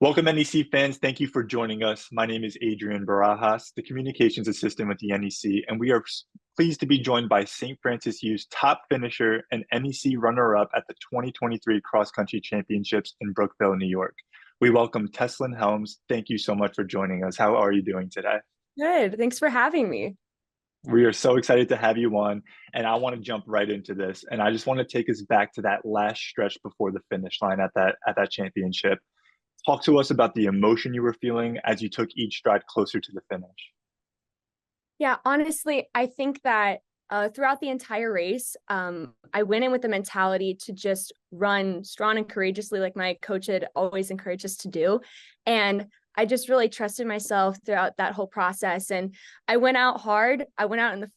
Welcome, NEC fans. Thank you for joining us. My name is Adrian Barajas, the communications assistant with the NEC, and we are pleased to be joined by St. Francis U's top finisher and NEC runner-up at the 2023 Cross Country Championships in Brookville, New York. We welcome Tesslyn Helms. Thank you so much for joining us. How are you doing today? Good. Thanks for having me. We are so excited to have you on, and I want to jump right into this. And I just want to take us back to that last stretch before the finish line at that championship. Talk to us about the emotion you were feeling as you took each stride closer to the finish. Yeah, honestly, I think that throughout the entire race, I went in with the mentality to just run strong and courageously, like my coach had always encouraged us to do. And I just really trusted myself throughout that whole process. And I went out hard. I went out in the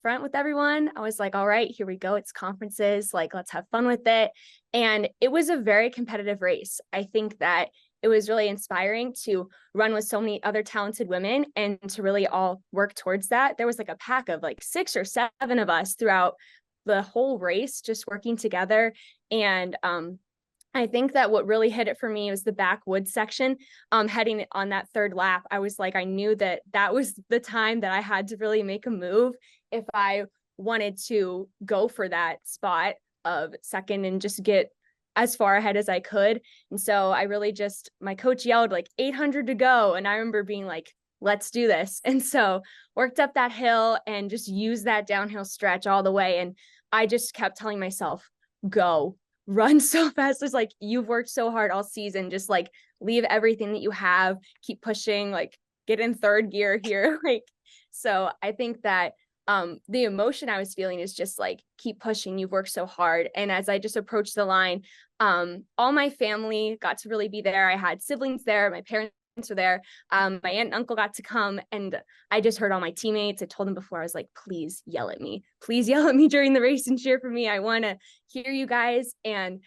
front with everyone. I was like, all right, here we go. It's conferences. Like, let's have fun with it. And it was a very competitive race. I think that it was really inspiring to run with so many other talented women and to really all work towards that. There was like a pack of like 6 or 7 of us throughout the whole race, just working together. And I think that what really hit it for me was the backwoods section. Heading on that third lap, I was like, I knew that that was the time that I had to really make a move if I wanted to go for that spot of second and just get as far ahead as I could. And so I really just, my coach yelled like 800 to go. And I remember being like, let's do this. And so worked up that hill and just used that downhill stretch all the way. And I just kept telling myself, go, run so fast. It's like, you've worked so hard all season. Just like leave everything that you have, keep pushing, like get in third gear here. Like, so I think that the emotion I was feeling is just like, keep pushing, you've worked so hard. And as I just approached the line, all my family got to really be there. I had siblings there, my parents were there, my aunt and uncle got to come, and I just heard all my teammates. I told them before, I was like, please yell at me during the race and cheer for me. I want to hear you guys. And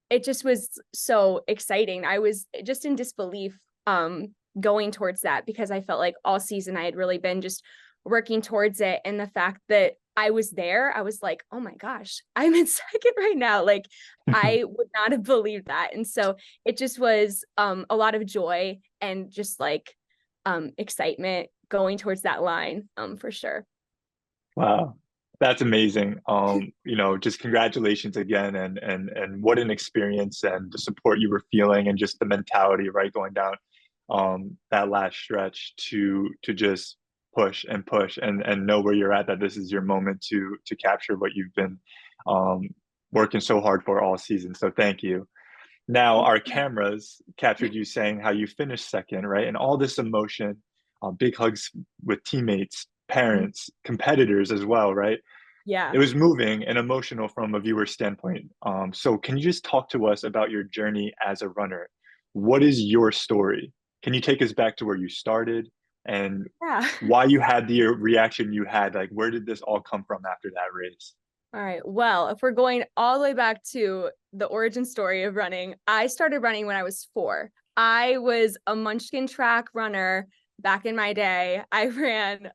it just was so exciting. I was just in disbelief going towards that, because I felt like all season I had really been just working towards it. And the fact that I was there, I was like, oh my gosh, I'm in second right now. Like, I would not have believed that. And so it just was a lot of joy and just like excitement going towards that line, for sure. Wow, that's amazing. Just congratulations again, and what an experience, and the support you were feeling, and just the mentality, right, going down that last stretch to just push and know where you're at, that this is your moment to capture what you've been working so hard for all season. So thank you. Now our cameras captured you saying how you finished second, right? And all this emotion, big hugs with teammates, parents, competitors as well, right? Yeah. It was moving and emotional from a viewer standpoint. So can you just talk to us about your journey as a runner? What is your story? Can you take us back to where you started and Yeah. why you had the reaction you had? Like, where did this all come from after that race? All right. Well, if we're going all the way back to the origin story of running, I started running when I was 4. I was a munchkin track runner back in my day. I ran,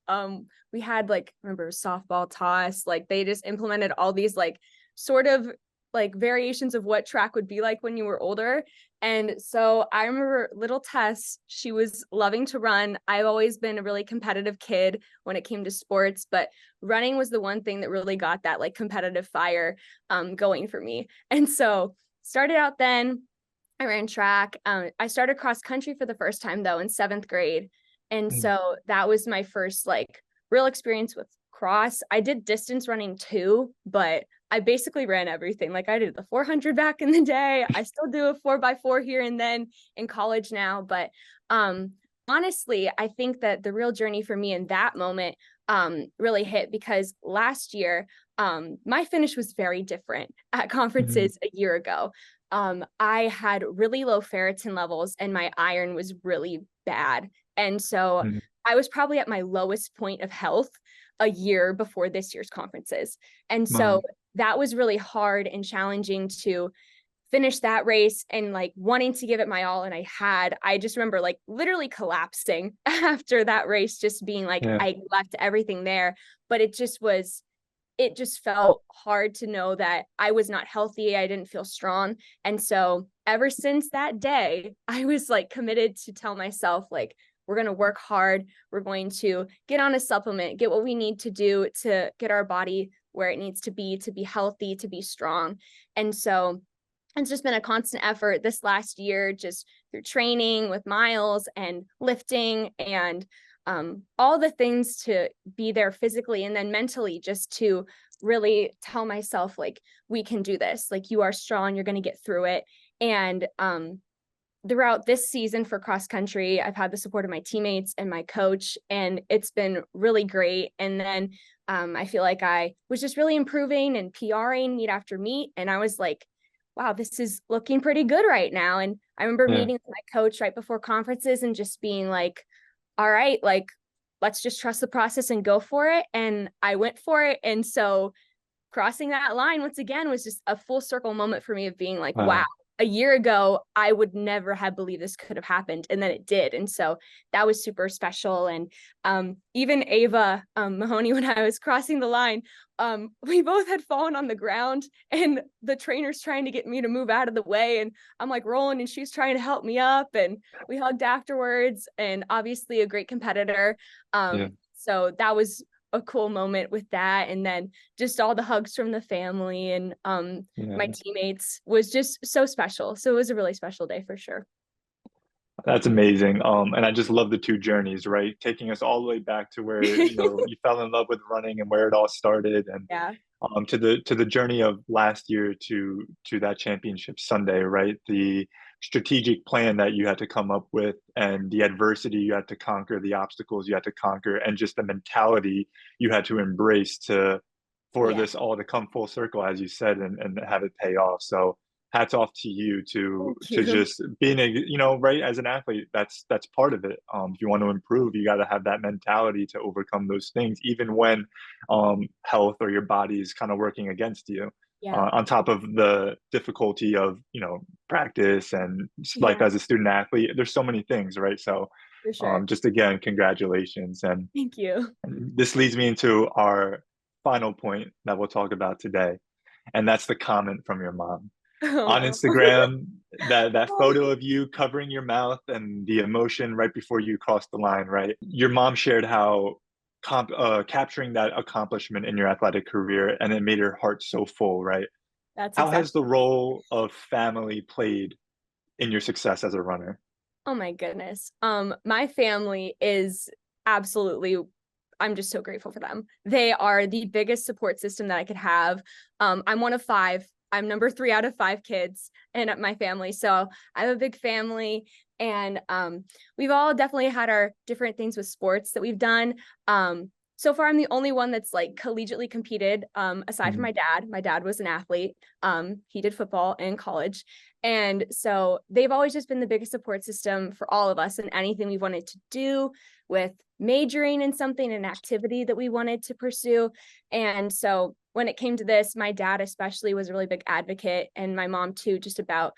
we had like, remember softball toss, like they just implemented all these like sort of like variations of what track would be like when you were older. And so I remember little Tess, she was loving to run. I've always been a really competitive kid when it came to sports, but running was the one thing that really got that like competitive fire going for me. And so started out then, I ran track. I started cross country for the first time though in 7th grade. And Mm. so that was my first like real experience with cross. I did distance running too, but I basically ran everything. Like I did the 400 back in the day. I still do a 4x4 here and then in college now. But honestly, I think that the real journey for me in that moment really hit because last year, my finish was very different at Mhm. conferences a year ago. I had really low ferritin levels and my iron was really bad. And so Mhm. I was probably at my lowest point of health a year before this year's conferences. And so Wow. that was really hard and challenging to finish that race and like wanting to give it my all. And I just remember like literally collapsing after that race, just being like, Yeah. I left everything there, but it just was it just felt hard to know that I was not healthy. I didn't feel strong. And so ever since that day, I was like committed to tell myself, like, we're going to work hard. We're going to get on a supplement, get what we need to do to get our body where it needs to be healthy, to be strong. And so it's just been a constant effort this last year, just through training with miles and lifting and all the things to be there physically and then mentally, just to really tell myself, like, we can do this. Like, you are strong, you're going to get through it. And throughout this season for cross country, I've had the support of my teammates and my coach, and it's been really great. And then I feel like I was just really improving and PRing meet after meet. And I was like, wow, this is looking pretty good right now. And I remember meeting with my coach right before conferences and just being like, all right, like, let's just trust the process and go for it. And I went for it. And so crossing that line once again was just a full circle moment for me of being like, wow, a year ago, I would never have believed this could have happened. And then it did. And so that was super special. And even Ava Mahoney, when I was crossing the line, we both had fallen on the ground and the trainer's trying to get me to move out of the way. And I'm like rolling and she's trying to help me up. And we hugged afterwards, and obviously a great competitor. So that was a cool moment with that. And then just all the hugs from the family and my teammates was just so special. So it was a really special day for sure. That's amazing. And I just love the two journeys, right? Taking us all the way back to where, you know, you fell in love with running and where it all started, and to the journey of last year to that championship Sunday, right? The strategic plan that you had to come up with, and the adversity you had to conquer, the obstacles you had to conquer, and just the mentality you had to embrace for this all to come full circle, as you said, and have it pay off. So hats off to you to just being a, you know, right, as an athlete, that's part of it. If you want to improve, you got to have that mentality to overcome those things, even when health or your body is kind of working against you. On top of the difficulty of, you know, practice and life as a student athlete, there's so many things, right? So for sure. just again, congratulations. And thank you. This leads me into our final point that we'll talk about today, and that's the comment from your mom on Instagram, that photo of you covering your mouth and the emotion right before you crossed the line, right? Your mom shared how capturing that accomplishment in your athletic career, and it made her heart so full, right? That's How has the role of family played in your success as a runner? Oh my goodness. My family is absolutely, I'm just so grateful for them. They are the biggest support system that I could have. I'm one of five. I'm number 3 out of 5 kids in my family. So I have a big family, and we've all definitely had our different things with sports that we've done. So far, I'm the only one that's like collegiately competed, aside from my dad. My dad was an athlete. He did football in college. And so they've always just been the biggest support system for all of us and anything we wanted to do, with majoring in something, an activity that we wanted to pursue. And so when it came to this, my dad especially was a really big advocate, and my mom too, just about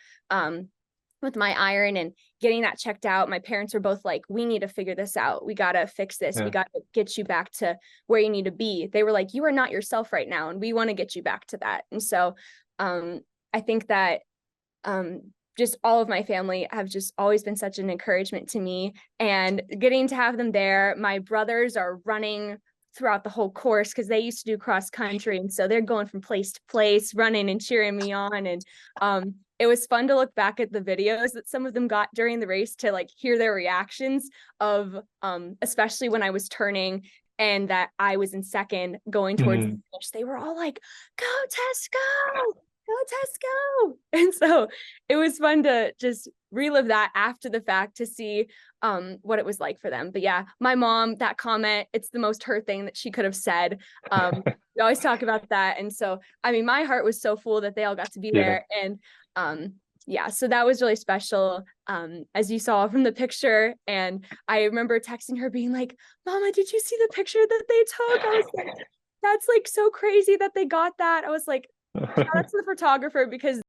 with my iron and getting that checked out. My parents were both like, we need to figure this out. We got to fix this. We got to get you back to where you need to be. They were like, you are not yourself right now, and we want to get you back to that. And so I think that just all of my family have just always been such an encouragement to me, and getting to have them there. My brothers are running throughout the whole course because they used to do cross country. And so they're going from place to place, running and cheering me on. And it was fun to look back at the videos that some of them got during the race, to like hear their reactions of, especially when I was turning and that I was in second going towards the finish. They were all like, go Tess, go! Go Tess, go! And so it was fun to just relive that after the fact, to see what it was like for them. But yeah, my mom, that comment, it's the most her thing that she could have said. We always talk about that. And so, I mean, my heart was so full that they all got to be there. And yeah, so that was really special, as you saw from the picture. And I remember texting her being like, Mama, did you see the picture that they took? I was like, that's like so crazy that they got that. I was like, shout out to the photographer, because